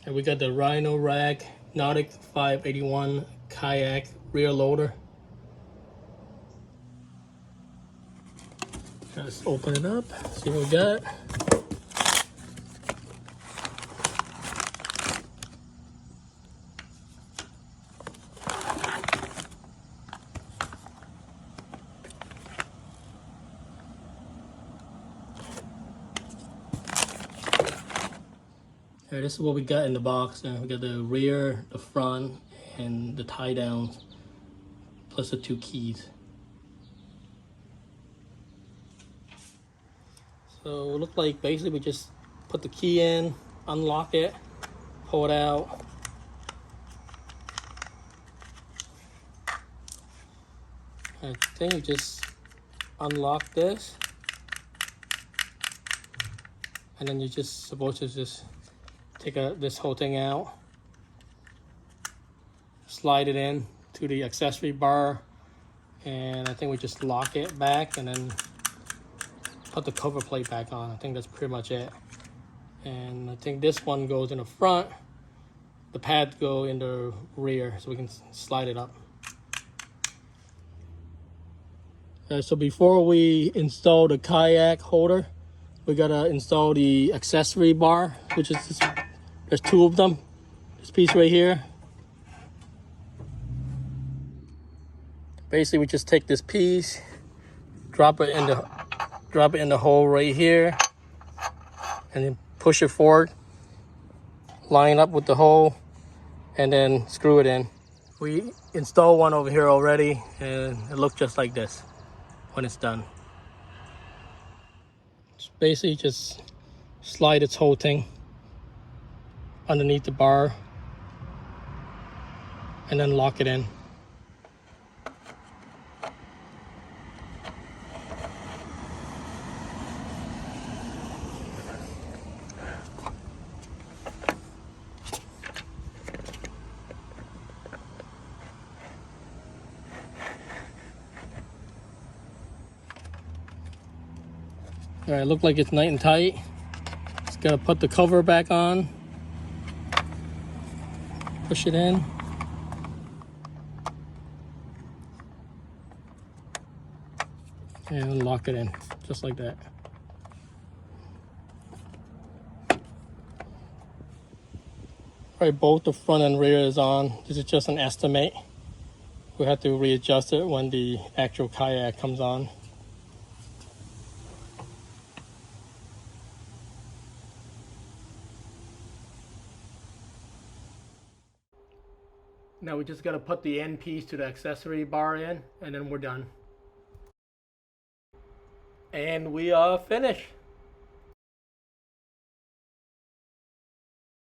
And we got the Rhino-Rack Nautic 581 Kayak rear loader. Let's open it up, see what we got. Alright, this is what we got in the box. We got the rear, the front, and the tie downs, plus the 2 keys. So it looked like basically we just put the key in, unlock it, pull it out. I think you just unlock this, and then you're just supposed to just take this whole thing out, slide it in to the accessory bar, and I think we just lock it back and then put the cover plate back on. I think that's pretty much it. And I think this one goes in the front, the pads go in the rear, so we can slide it up. So before we install the kayak holder, we gotta install the accessory bar, which is this, there's 2 of them. This piece right here. Basically, we just take this piece, drop it in the hole right here, and then push it forward, line up with the hole, and then screw it in. We installed one over here already, and it looks just like this when it's done. It's basically just slide its whole thing underneath the bar and then lock it in. All right, look like it's nice and tight. Just gotta put the cover back on, push it in, and lock it in, just like that. All right, both the front and rear is on. This is just an estimate. We'll have to readjust it when the actual kayak comes on. Now we just got to put the end piece to the accessory bar in, and then we're done. And we are finished.